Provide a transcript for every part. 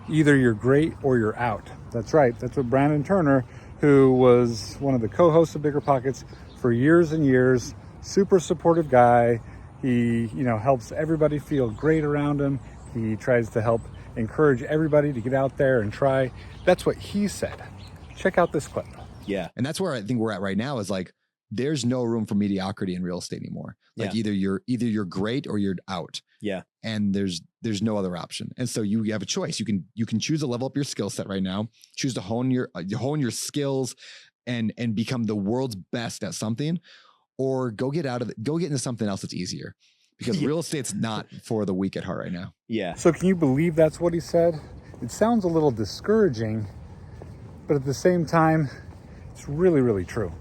Either you're great or you're out. That's right. That's what Brandon Turner, who was one of the co-hosts of Bigger Pockets for years and years, super supportive guy. He, helps everybody feel great around him. He tries to help encourage everybody to get out there and try. That's what he said. Check out this clip. Yeah. And that's where I think we're at right now is like, there's no room for mediocrity in real estate anymore. Like either you're great or you're out. Yeah. And there's no other option. And so you have a choice. You can choose to level up your skill set right now, choose to hone your skills and become the world's best at something, or go get into something else that's easier, because real estate's not for the weak at heart right now. Yeah. So can you believe that's what he said? It sounds a little discouraging, but at the same time, it's really, really true.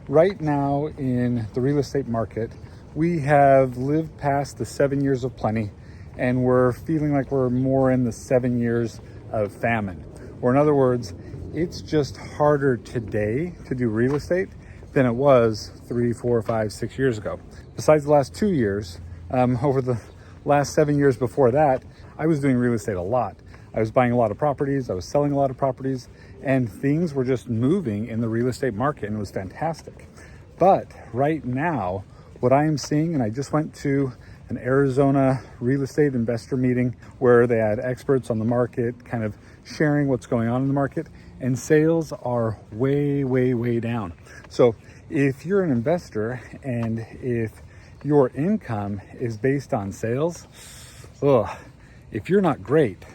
Right now in the real estate market, we have lived past the 7 years of plenty, and we're feeling like we're more in the 7 years of famine. Or in other words, it's just harder today to do real estate than it was 3, 4, 5, 6 years ago. Besides the last 2 years, over the last 7 years before that, I was doing real estate a lot. I was buying a lot of properties, I was selling a lot of properties, and things were just moving in the real estate market, and it was fantastic. But right now, what I am seeing, and I just went to an Arizona real estate investor meeting where they had experts on the market kind of sharing what's going on in the market, and sales are way, way, way down. So if you're an investor and if your income is based on sales, if you're not great,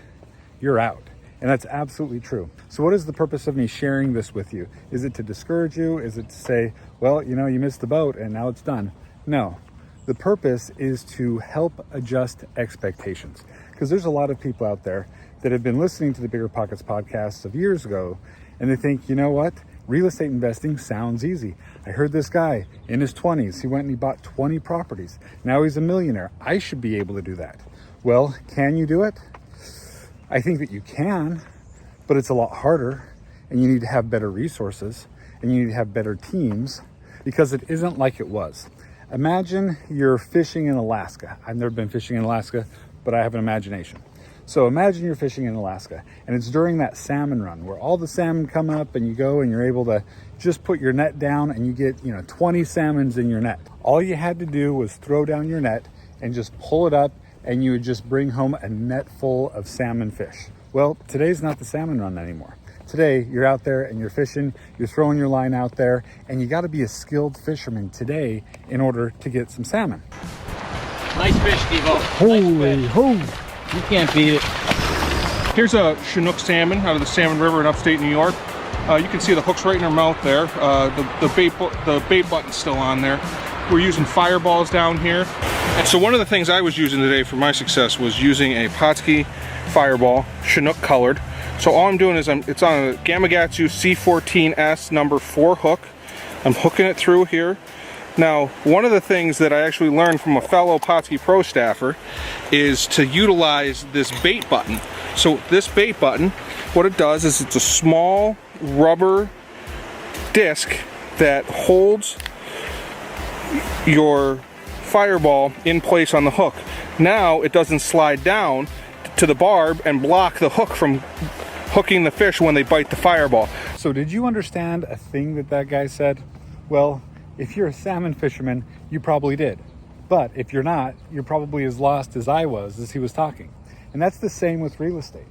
you're out. And that's absolutely true. So what is the purpose of me sharing this with you? Is it to discourage you? Is it to say, well, you missed the boat and now it's done? No. The purpose is to help adjust expectations, because there's a lot of people out there that have been listening to the Bigger Pockets podcasts of years ago, and they think, you know what? Real estate investing sounds easy. I heard this guy in his 20s. He went and he bought 20 properties. Now he's a millionaire. I should be able to do that. Well, can you do it? I think that you can, but it's a lot harder, and you need to have better resources, and you need to have better teams, because it isn't like it was. Imagine you're fishing in Alaska. I've never been fishing in Alaska, but I have an imagination. So imagine you're fishing in Alaska, and it's during that salmon run where all the salmon come up, and you go and you're able to just put your net down, and you get 20 salmons in your net. All you had to do was throw down your net and just pull it up, and you would just bring home a net full of salmon fish. Well, today's not the salmon run anymore. Today, you're out there and you're fishing, you're throwing your line out there, and you gotta be a skilled fisherman today in order to get some salmon. Nice fish, Steve-O. Holy ho! You can't beat it. Here's a Chinook salmon out of the Salmon River in upstate New York. You can see the hook's right in her mouth there. The bait button's still on there. We're using fireballs down here. And so one of the things I was using today for my success was using a Potski fireball, Chinook colored. So all I'm doing is it's on a Gamakatsu C14S number 4 hook. I'm hooking it through here. Now, one of the things that I actually learned from a fellow Potski Pro staffer is to utilize this bait button. So this bait button, what it does is it's a small rubber disc that holds your fireball in place on the hook. Now it doesn't slide down to the barb and block the hook from hooking the fish when they bite the fireball. So did you understand a thing that guy said? Well, if you're a salmon fisherman, you probably did. But if you're not, you're probably as lost as I was as he was talking. And that's the same with real estate.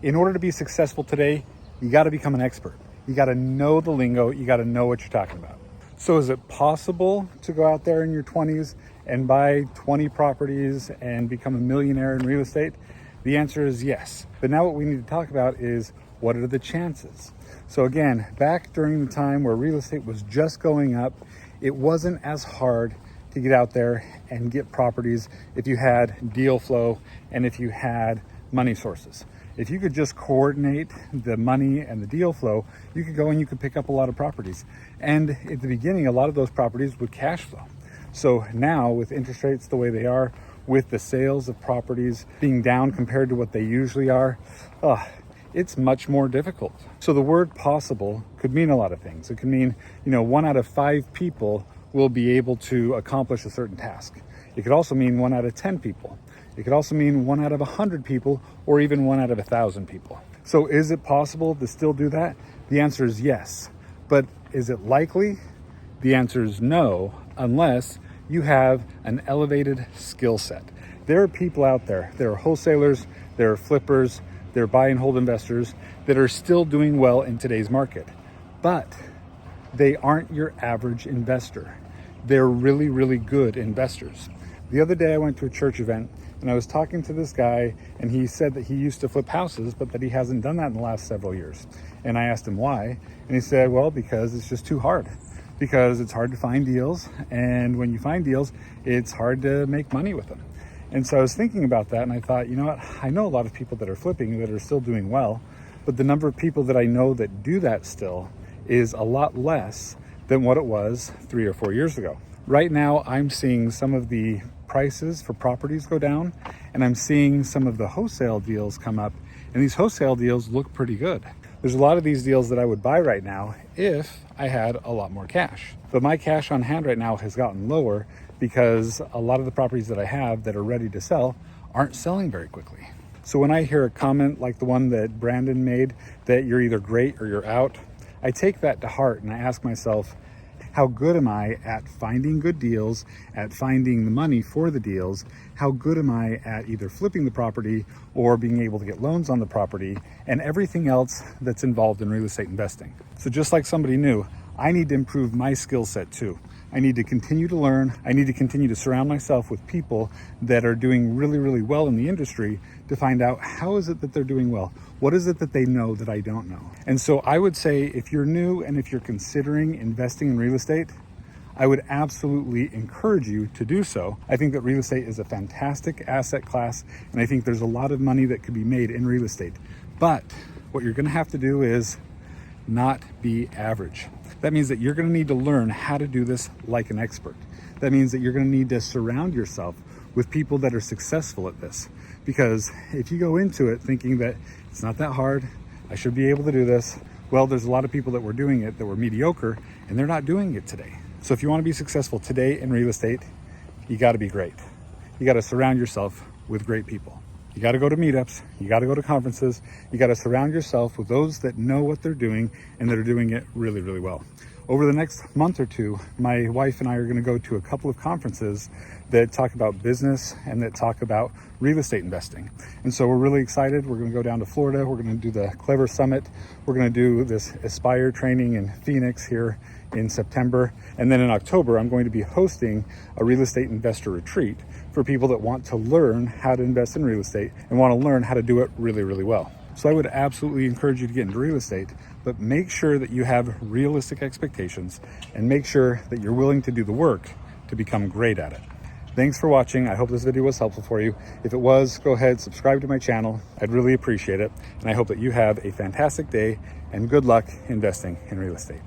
In order to be successful today, you got to become an expert. You got to know the lingo. You got to know what you're talking about. So is it possible to go out there in your 20s and buy 20 properties and become a millionaire in real estate? The answer is yes. But now what we need to talk about is, what are the chances? So again, back during the time where real estate was just going up, it wasn't as hard to get out there and get properties if you had deal flow and if you had money sources. If you could just coordinate the money and the deal flow, you could go and you could pick up a lot of properties. And at the beginning, a lot of those properties would cash flow. So now with interest rates the way they are, with the sales of properties being down compared to what they usually are, it's much more difficult. So the word possible could mean a lot of things. It could mean, 1 out of 5 people will be able to accomplish a certain task. It could also mean 1 out of 10 people. It could also mean 1 out of 100 people, or even 1 out of 1,000 people. So is it possible to still do that? The answer is yes. But is it likely? The answer is no, unless you have an elevated skill set. There are people out there, there are wholesalers, there are flippers, there are buy and hold investors that are still doing well in today's market, but they aren't your average investor. They're really, really good investors. The other day I went to a church event and I was talking to this guy, and he said that he used to flip houses, but that he hasn't done that in the last several years. And I asked him why, and he said, well, because it's just too hard. Because it's hard to find deals, and when you find deals, it's hard to make money with them. And so I was thinking about that, and I thought, you know what, I know a lot of people that are flipping that are still doing well, but the number of people that I know that do that still is a lot less than what it was 3 or 4 years ago. Right now, I'm seeing some of the prices for properties go down, and I'm seeing some of the wholesale deals come up, and these wholesale deals look pretty good. There's a lot of these deals that I would buy right now if I had a lot more cash. But my cash on hand right now has gotten lower because a lot of the properties that I have that are ready to sell aren't selling very quickly. So when I hear a comment like the one that Brandon made, that you're either great or you're out, I take that to heart and I ask myself, how good am I at finding good deals, at finding the money for the deals? How good am I at either flipping the property or being able to get loans on the property and everything else that's involved in real estate investing? So just like somebody new, I need to improve my skill set too. I need to continue to learn. I need to continue to surround myself with people that are doing really, really well in the industry to find out how is it that they're doing well? What is it that they know that I don't know? And so I would say if you're new and if you're considering investing in real estate, I would absolutely encourage you to do so. I think that real estate is a fantastic asset class, and I think there's a lot of money that could be made in real estate. But what you're gonna have to do is not be average. That means that you're gonna need to learn how to do this like an expert. That means that you're gonna need to surround yourself with people that are successful at this. Because if you go into it thinking that it's not that hard, I should be able to do this, well, there's a lot of people that were doing it that were mediocre and they're not doing it today. So if you wanna be successful today in real estate, you gotta be great. You gotta surround yourself with great people. You got to go to meetups, you got to go to conferences, you got to surround yourself with those that know what they're doing and that are doing it really, really well. Over the next month or two, my wife and I are going to go to a couple of conferences that talk about business and that talk about real estate investing. And so we're really excited. We're going to go down to Florida. We're going to do the Clever Summit. We're going to do this Aspire training in Phoenix here in September. And then in October, I'm going to be hosting a real estate investor retreat for people that want to learn how to invest in real estate and want to learn how to do it really, really well. So I would absolutely encourage you to get into real estate, but make sure that you have realistic expectations and make sure that you're willing to do the work to become great at it. Thanks for watching. I hope this video was helpful for you. If it was, go ahead, subscribe to my channel. I'd really appreciate it. And I hope that you have a fantastic day and good luck investing in real estate.